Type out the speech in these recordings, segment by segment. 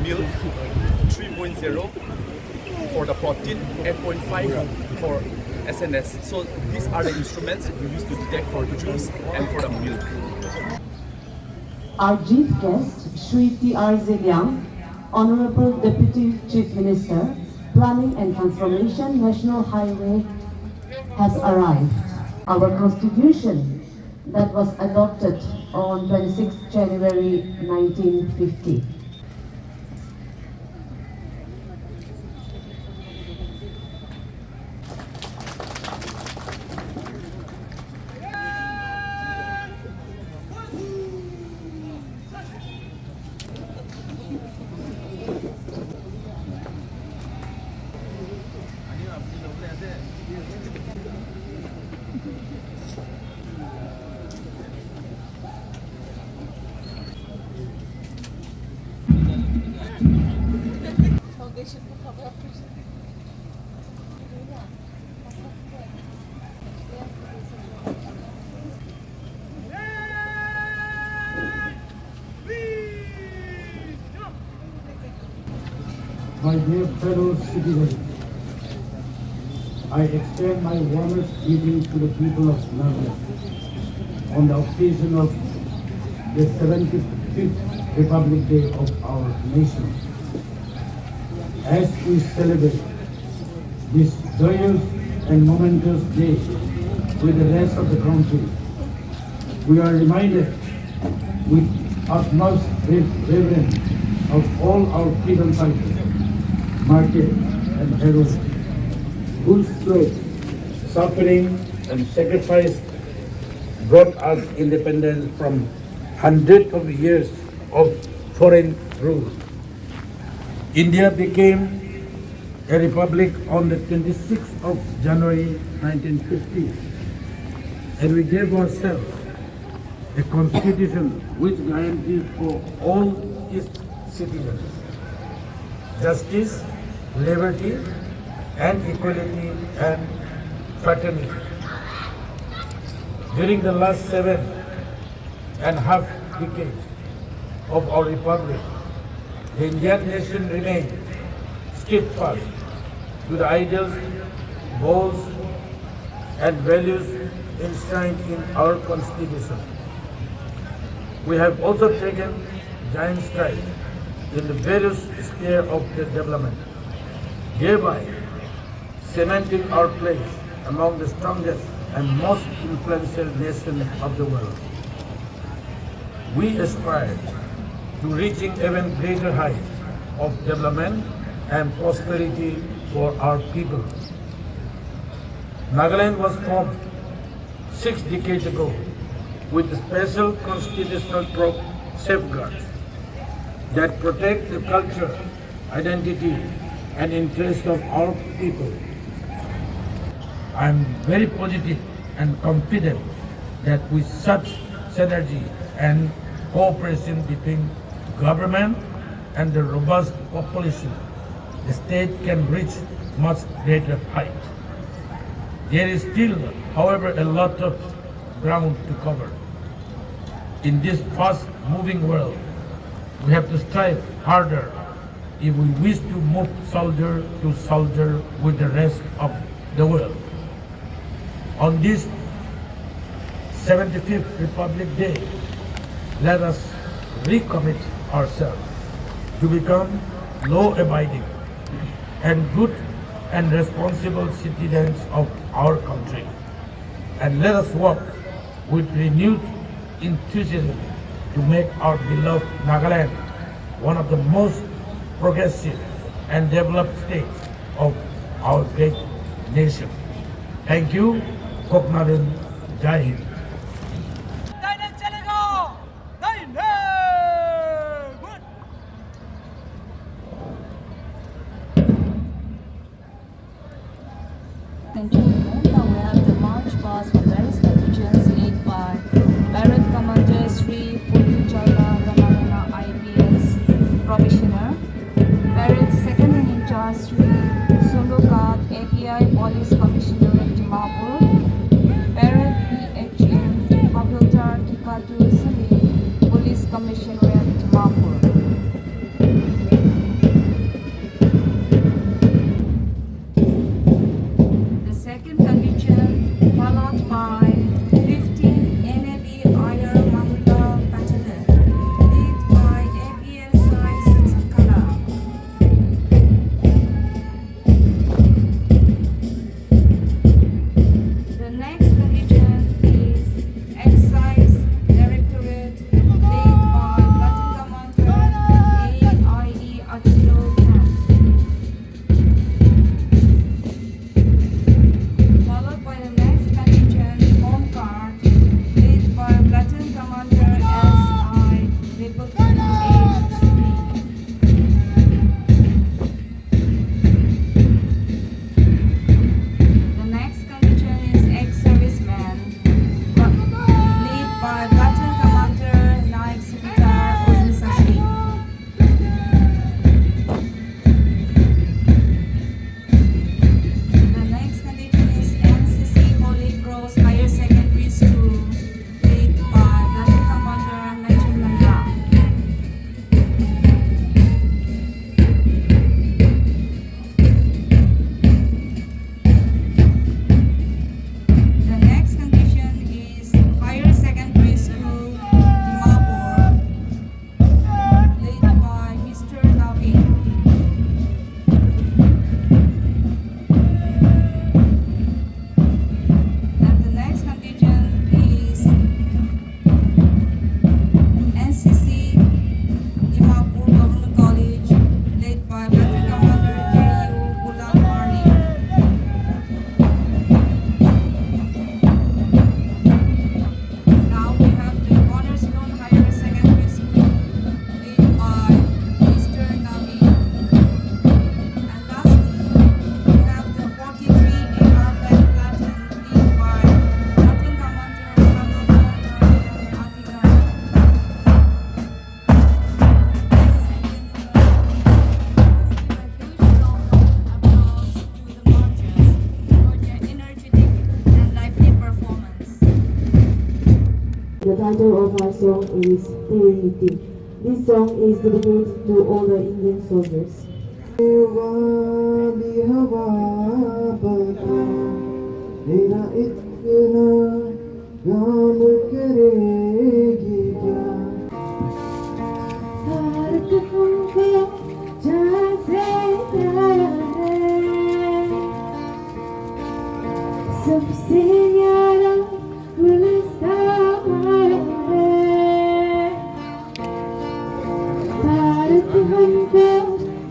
milk 3.0 for the protein, 8.5 for SNS. So these are the instruments we use to detect for the juice and for the milk. Our chief guest, Shri Dy.CM, Honorable Deputy Chief Minister, Planning and Transformation National Highway, has arrived. Our Constitution that was adopted on 26 January 1950. My dear fellow citizens, I extend my warmest greetings to the people of Nagaland on the occasion of the 75th Republic Day of our nation. As we celebrate this joyous and momentous day with the rest of the country, we are reminded with utmost reverence of all our freedom fighters, martyrs and heroes, whose sweat, suffering and sacrifice brought us independence from hundreds of years of foreign rule. India became a republic on the 26th of January 1950, and we gave ourselves a constitution which guarantees for all its citizens justice, liberty, and equality and fraternity. During the last 7.5 decades of our republic, the Indian nation remained steadfast to the ideals, goals, and values enshrined in our constitution. We have also taken giant strides in the various spheres of the development, thereby cementing our place among the strongest and most influential nations of the world. We aspire to reaching even greater heights of development and prosperity for our people. Nagaland was formed 6 decades ago with special constitutional safeguards that protect the culture, identity, and interests of our people. I am very positive and confident that with such synergy and cooperation between government and the robust population, the state can reach much greater heights. There is still, however, a lot of ground to cover. In this fast-moving world, we have to strive harder if we wish to move soldier to soldier with the rest of the world. On this 75th Republic Day, let us recommit ourselves to become law-abiding and good and responsible citizens of our country. And let us work with renewed enthusiasm to make our beloved Nagaland one of the most progressive and developed states of our great nation. Thank you. Koknaden Jai Hind. And now we have the march past for various divisions led by Barrett Commander Sri Purnichala Ramayana IPS Probationer, Barrett Second in Charge Sri Sundokat API Police Commissioner Dimapur, Barrett P.H.M. Haviltar Kikatu Sali Police Commissioner Dimapur. title of our song is Trinity. This song is dedicated to all the Indian soldiers. वाली हवा बता तेरा इतना काम करेगी क्या भारत हमको जान से प्यारा है सबसे न्यारा गुलिस्तान हमारा है भारत हमको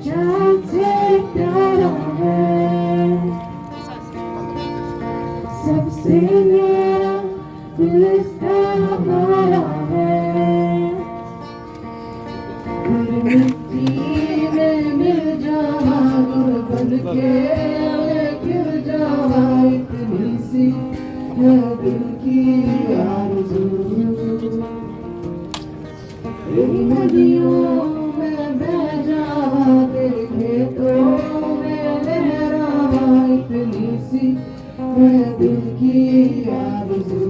जान से प्यारा है सबसे न्यारा गुलिस्तान हमारा है मिट्टी में मिल जावा गुरबन के गिर जावा इतनी सी है दिल की आरज़ू तेरी नदियों में बह जावा तेरे खेतों में लहरावा इतनी सी है दिल की आरज़ू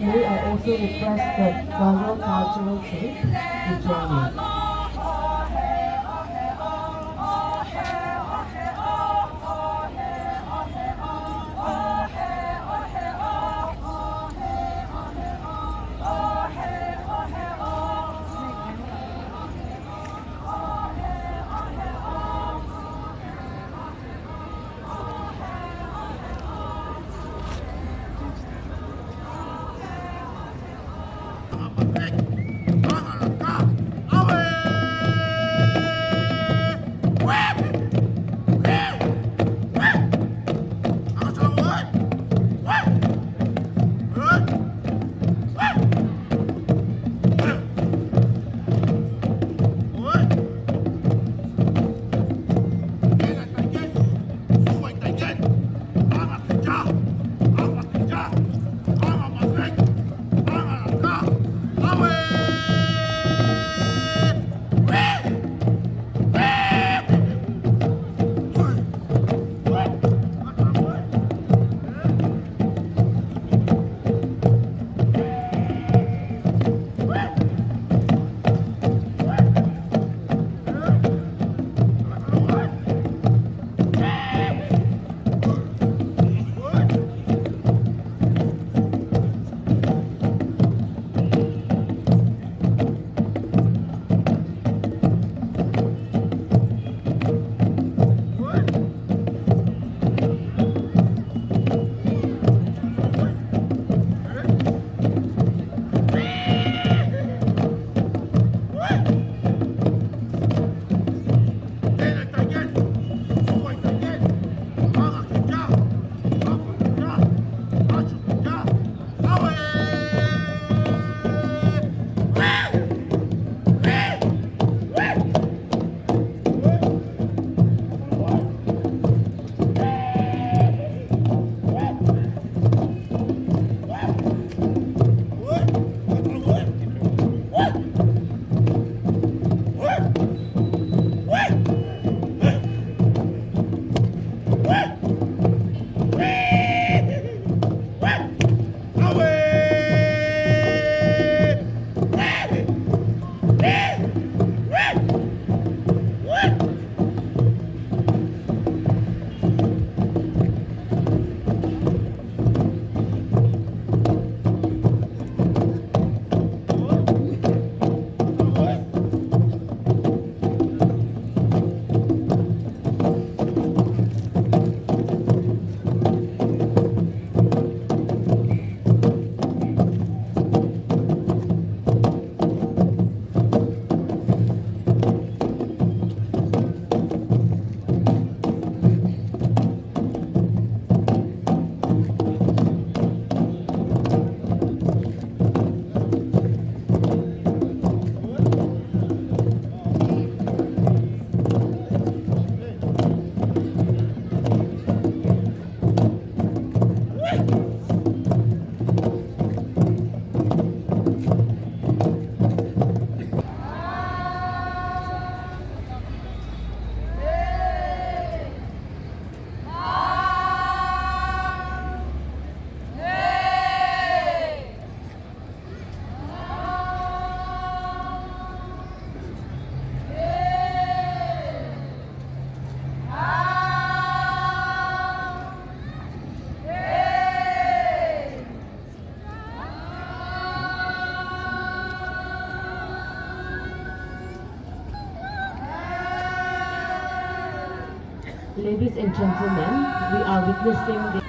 May I also request the Garo cultural team to join in. Ladies and gentlemen, we are witnessing the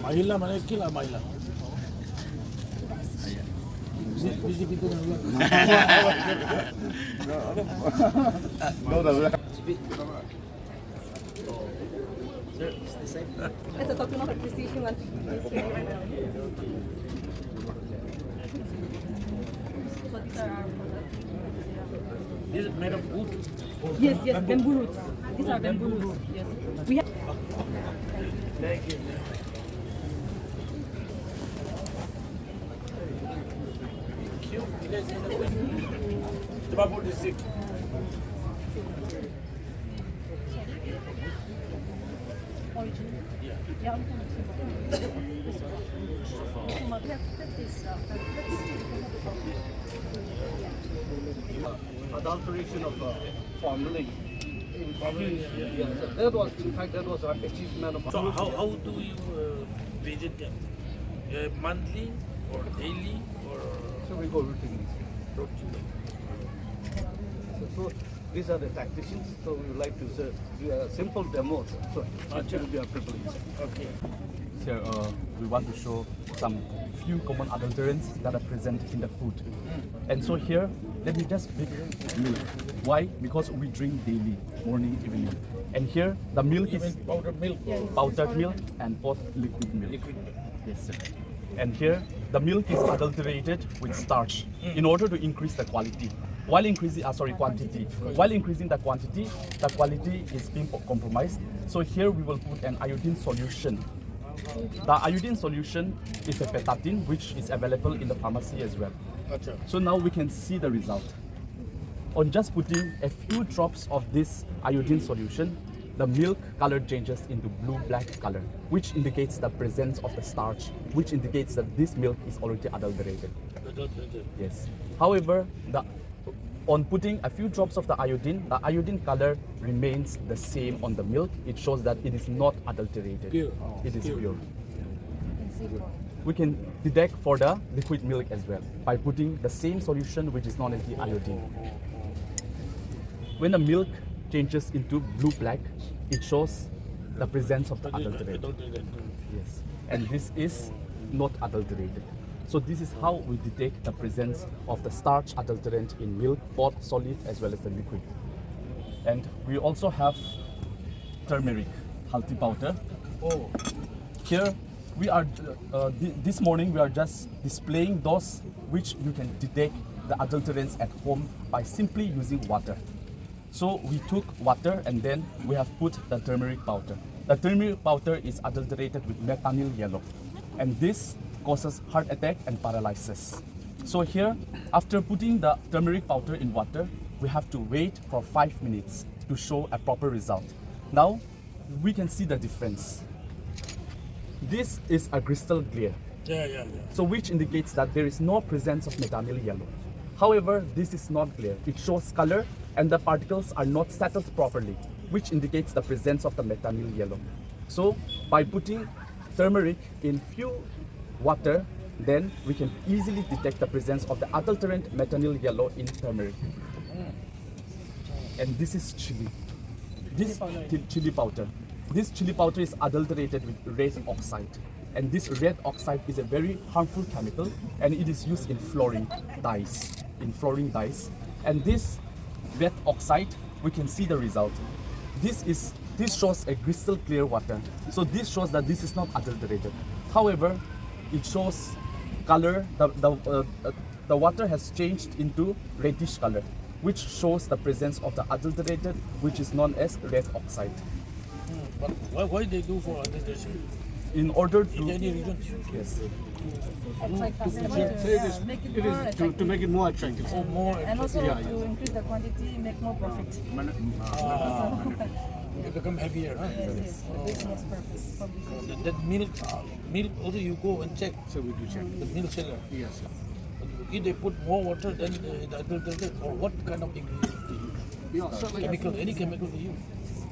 Mahila mana kila mahila. Biji pintu yang luar. Essa toque não precisa lá. This is made of wood. Yes, bamboo roots. These are bamboo roots. Yes. We have Thank you. Dimapur district. Adulteration of formalin. Yes, that was, in fact, that was our achievement of. So how do you visit them? Monthly or daily or? So we go routinely. So these are the tacticians. So we would like to do a simple demo. So it will be a privilege. Okay. Here we want to show some few common adulterants that are present in the food. And so here, let me just pick milk. Why? Because we drink daily, morning, evening. And here, the milk You is mean powdered milk? powdered milk and both liquid milk. Liquid milk. Yes, sir. And here, the milk is adulterated with starch in order to increase the quality. While increasing, quantity. While increasing the quantity is being compromised. So here we will put an iodine solution. The iodine solution is a betadine, which is available in the pharmacy as well. Acha. So now we can see the result. On just putting a few drops of this iodine solution, the milk color changes into blue-black color, which indicates the presence of the starch, which indicates that this milk is already adulterated. Yes. However, on putting a few drops of the iodine color remains the same on the milk. It shows that it is not adulterated. Pure. It is pure. We can detect for the liquid milk as well by putting the same solution, which is known as the iodine. When the milk changes into blue-black, it shows the presence of the adulterant. Yes. And this is not adulterated. So this is how we detect the presence of the starch adulterant in milk, both solid as well as the liquid. And we also have turmeric, haldi powder. Oh. Here we are, this morning we are just displaying those which you can detect the adulterants at home by simply using water. So we took water and then we have put the turmeric powder. The turmeric powder is adulterated with methyl yellow, and this causes heart attack and paralysis. So here, after putting the turmeric powder in water, we have to wait for 5 minutes to show a proper result. Now, we can see the difference. This is a crystal clear, Yeah. so which indicates that there is no presence of methyl yellow. However, this is not clear. It shows color and the particles are not settled properly, which indicates the presence of the methyl yellow. So, by putting turmeric in few water, then we can easily detect the presence of the adulterant methyl yellow in turmeric. And this is chili. This chili powder. This chili powder is adulterated with red oxide. And this red oxide is a very harmful chemical, and it is used in flooring dyes. And this red oxide, we can see the result. This shows a crystal clear water. So this shows that this is not adulterated. However, it shows color. The water has changed into reddish color, which shows the presence of the adulterated, which is known as red oxide. But why they do for adulteration? In order Is there to any reason? yes, Make it more attractive. To make it more attractive. Oh, more And also Yeah, to increase the quantity, make more profit. it become heavier, huh? Yes, the business purpose. For business. That milk also you go and check. So we do check. The milk seller. Yes. If they put more water than the adulterated, or what kind of ingredients they use? Yeah, so like, Chemical, any chemical they use.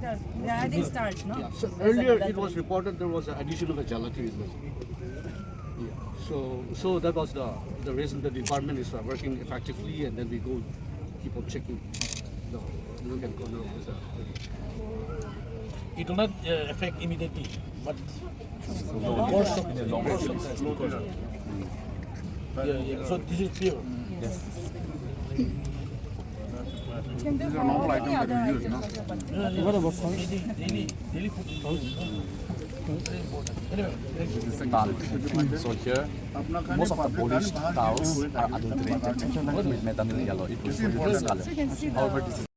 They are adding starch, no? yeah, so earlier it was reported there was an addition of a gelatin in this. Yeah. So that was the reason the department is working effectively, and then we go keep on checking the look and corner of this. It will not affect immediately, but course of the long time. Yeah. So this is pure. yes. You can do for any other items also, but What about daily food? Very important. Anyway, Dal. So here, most of the polished dals are adulterated with methanol yellow. It will show you this color. However, this is